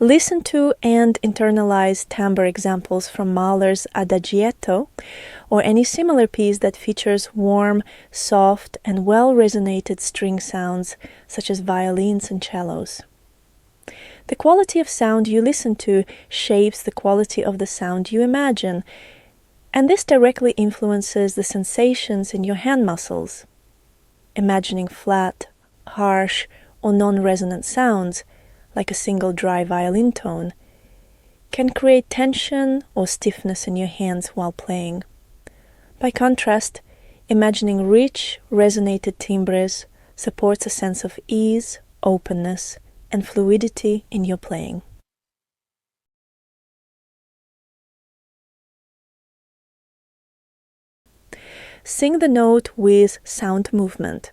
Listen to and internalize timbre examples from Mahler's Adagietto or any similar piece that features warm, soft, and well-resonated string sounds such as violins and cellos. The quality of sound you listen to shapes the quality of the sound you imagine, and this directly influences the sensations in your hand muscles. Imagining flat, harsh, or non-resonant sounds, like a single dry violin tone, can create tension or stiffness in your hands while playing. By contrast, imagining rich, resonated timbres supports a sense of ease, openness, and fluidity in your playing. Sing the note with sound movement.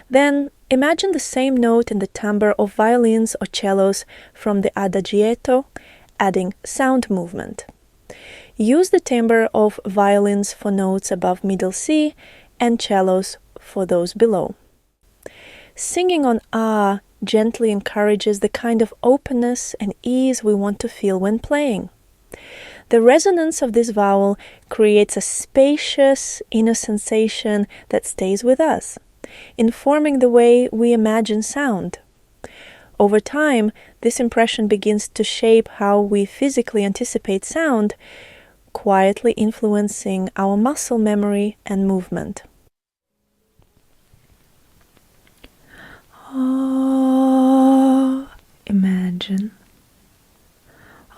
Then imagine the same note in the timbre of violins or cellos from the Adagietto, adding sound movement. Use the timbre of violins for notes above middle C and cellos for those below. Singing on ah gently encourages the kind of openness and ease we want to feel when playing. The resonance of this vowel creates a spacious inner sensation that stays with us, informing the way we imagine sound. Over time, this impression begins to shape how we physically anticipate sound, quietly influencing our muscle memory and movement. Oh, imagine.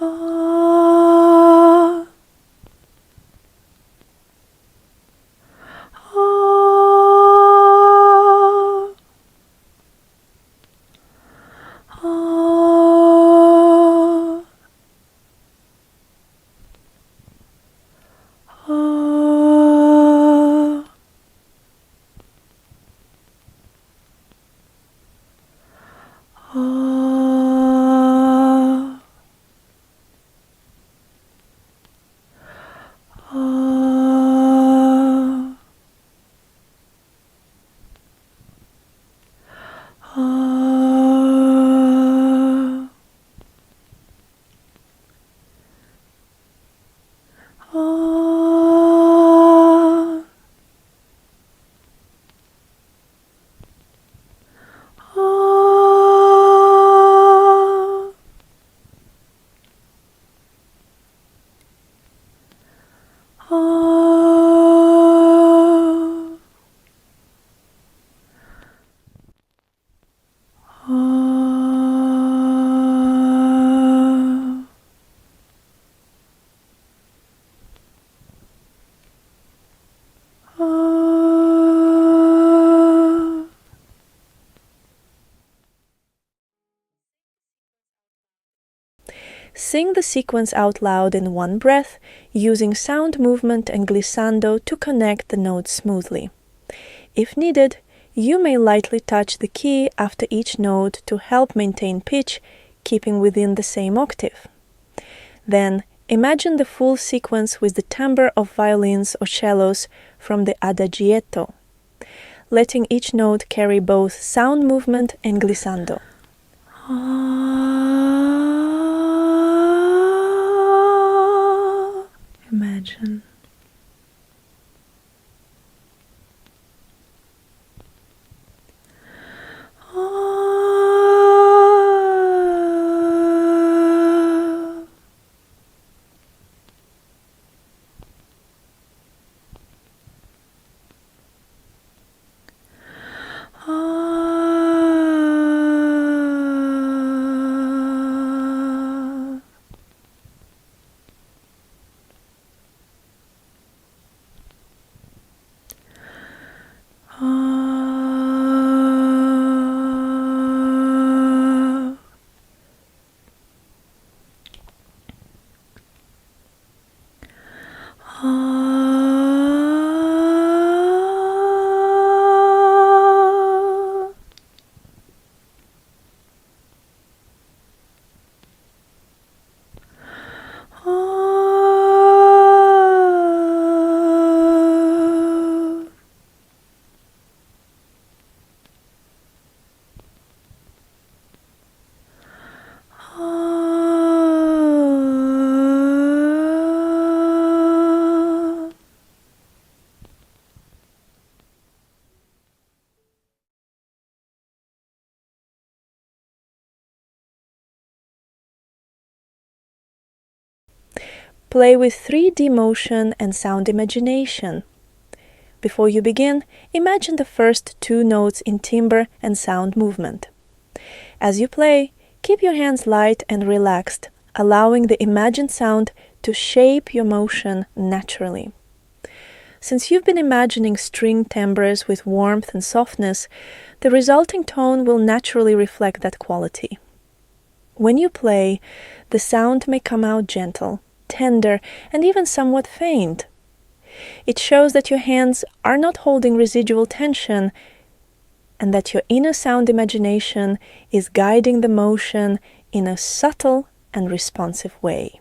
Oh, oh, oh, oh, oh. Sing the sequence out loud in one breath, using sound movement and glissando to connect the notes smoothly. If needed, you may lightly touch the key after each note to help maintain pitch, keeping within the same octave. Then, imagine the full sequence with the timbre of violins or cellos from the Adagietto, letting each note carry both sound movement and glissando. Imagine. Play with 3D motion and sound imagination. Before you begin, imagine the first 2 notes in timbre and sound movement. As you play, keep your hands light and relaxed, allowing the imagined sound to shape your motion naturally. Since you've been imagining string timbres with warmth and softness, the resulting tone will naturally reflect that quality. When you play, the sound may come out gentle, tender, and even somewhat faint. It shows that your hands are not holding residual tension and that your inner sound imagination is guiding the motion in a subtle and responsive way.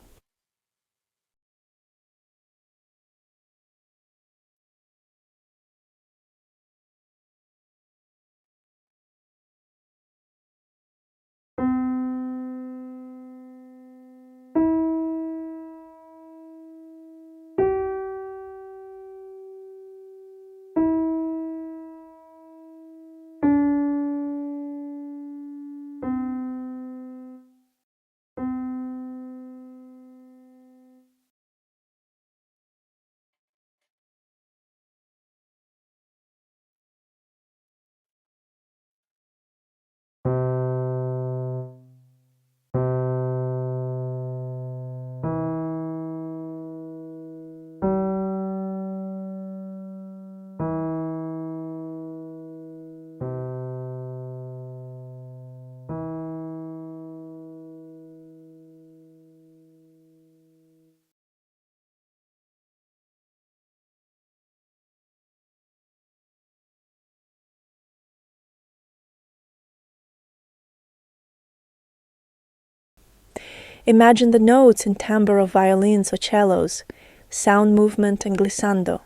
Imagine the notes in timbre of violins or cellos, sound movement and glissando,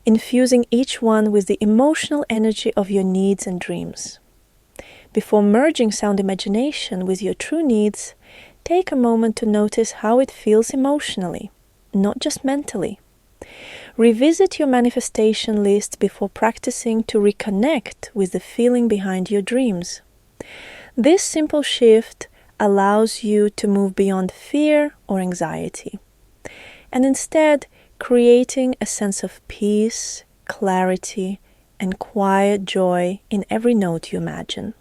infusing each one with the emotional energy of your needs and dreams. Before merging sound imagination with your true needs, take a moment to notice how it feels emotionally, not just mentally. Revisit your manifestation list before practicing to reconnect with the feeling behind your dreams. This simple shift allows you to move beyond fear or anxiety, and instead creating a sense of peace, clarity, and quiet joy in every note you imagine.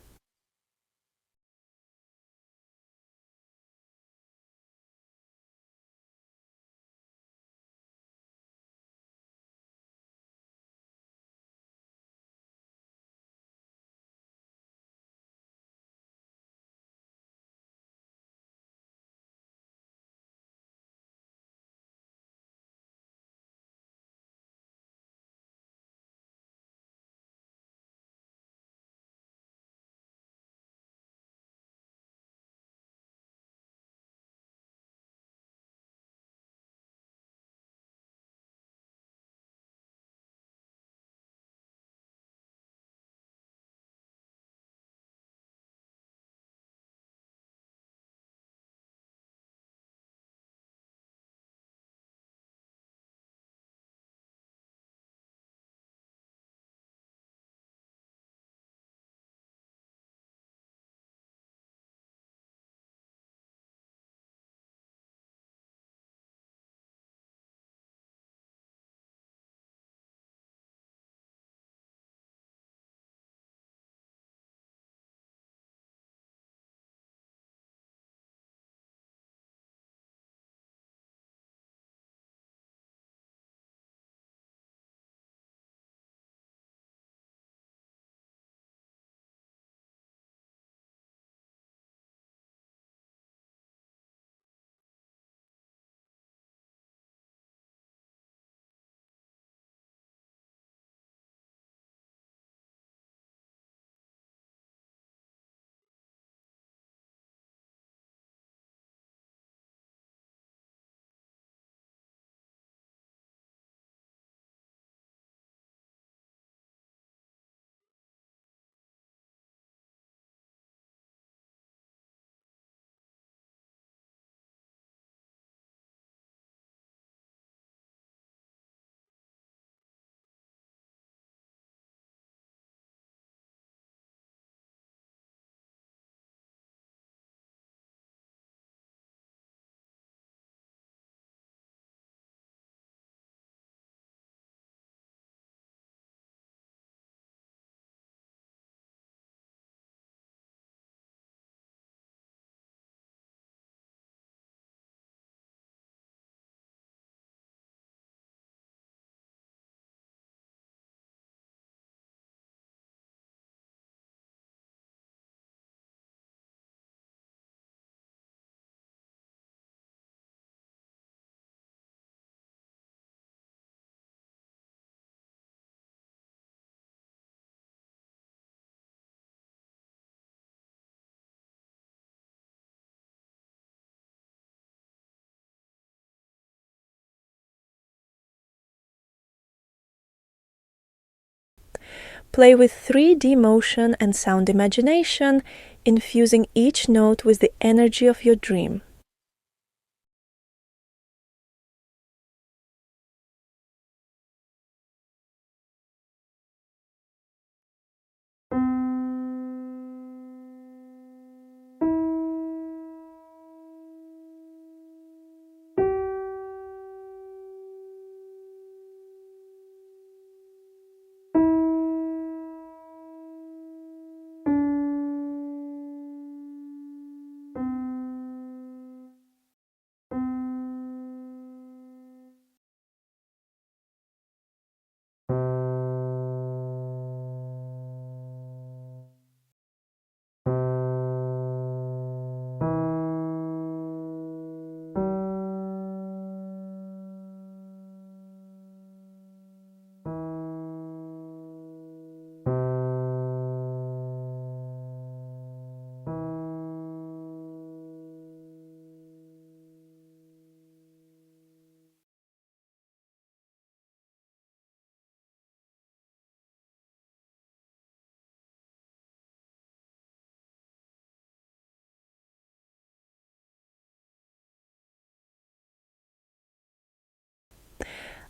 Play with 3D motion and sound imagination, infusing each note with the energy of your dream.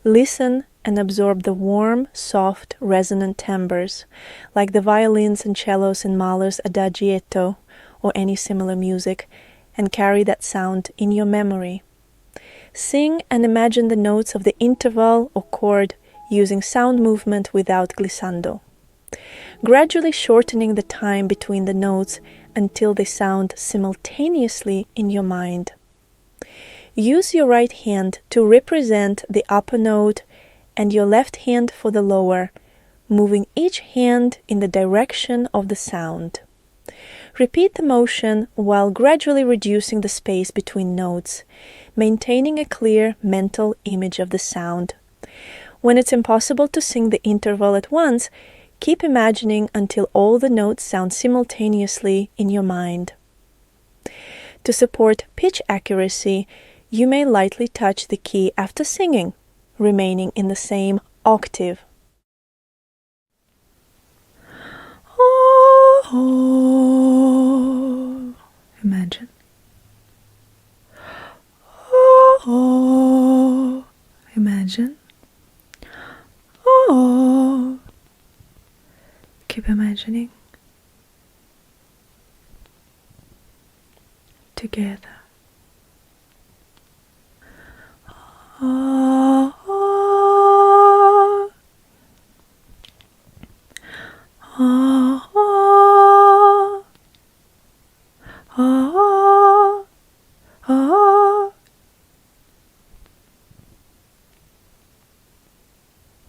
Listen and absorb the warm, soft, resonant timbres, like the violins and cellos in Mahler's Adagietto or any similar music, and carry that sound in your memory. Sing and imagine the notes of the interval or chord using sound movement without glissando, gradually shortening the time between the notes until they sound simultaneously in your mind. Use your right hand to represent the upper note and your left hand for the lower, moving each hand in the direction of the sound. Repeat the motion while gradually reducing the space between notes, maintaining a clear mental image of the sound. When it's impossible to sing the interval at once, keep imagining until all the notes sound simultaneously in your mind. To support pitch accuracy, you may lightly touch the key after singing, remaining in the same octave. Oh, imagine. Oh, imagine. Oh, keep imagining. Together. Oh, oh, oh, oh, oh, oh,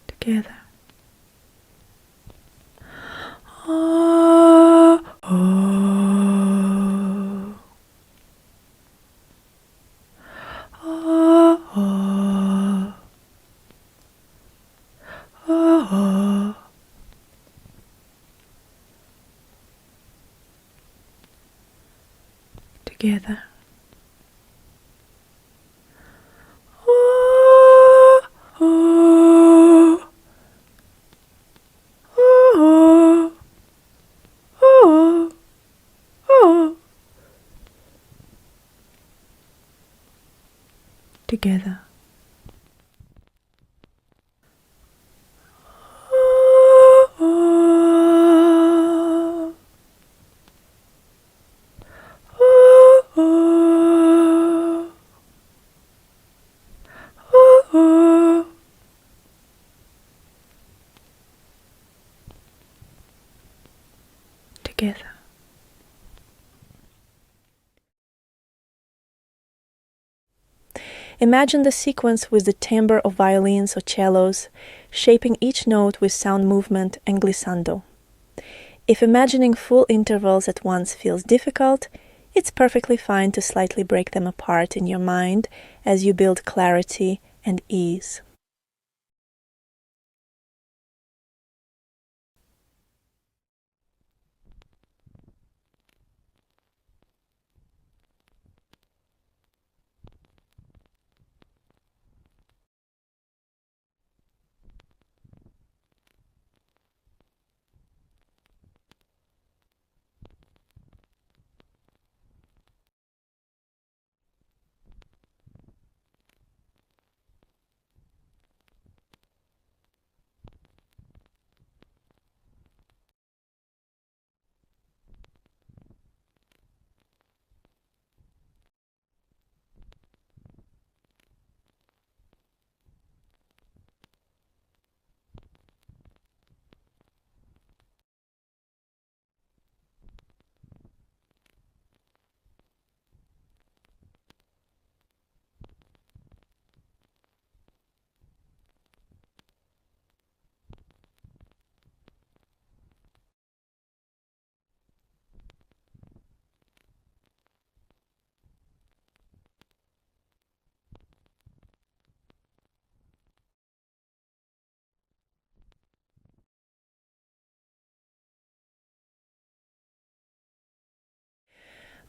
together. Oh, oh, oh, oh, oh, together. Oh, oh, oh, oh, oh, together. Oh, oh, oh, oh, oh, together. Imagine the sequence with the timbre of violins or cellos, shaping each note with sound movement and glissando. If imagining full intervals at once feels difficult, it's perfectly fine to slightly break them apart in your mind as you build clarity and ease.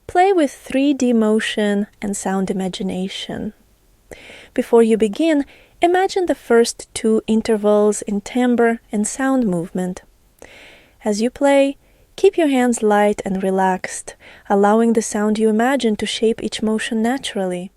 Play with 3D motion and sound imagination. Before you begin, imagine the first 2 intervals in timbre and sound movement. As you play, keep your hands light and relaxed, allowing the sound you imagine to shape each motion naturally.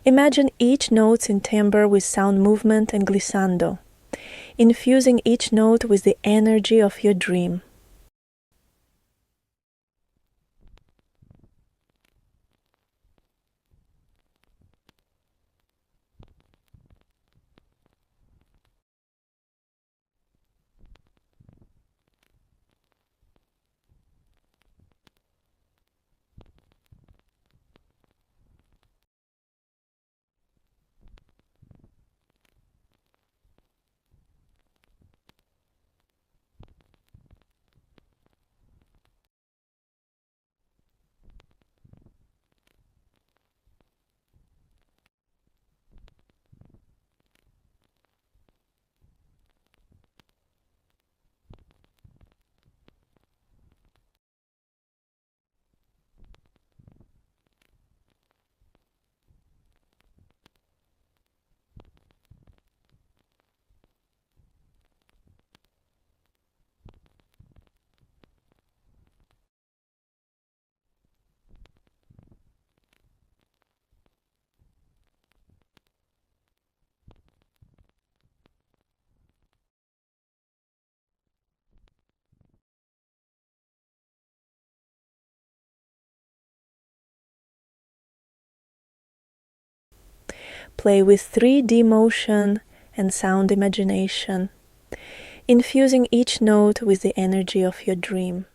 Imagine each note in timbre with sound movement and glissando, infusing each note with the energy of your dream. Play with 3D motion and sound imagination, infusing each note with the energy of your dream.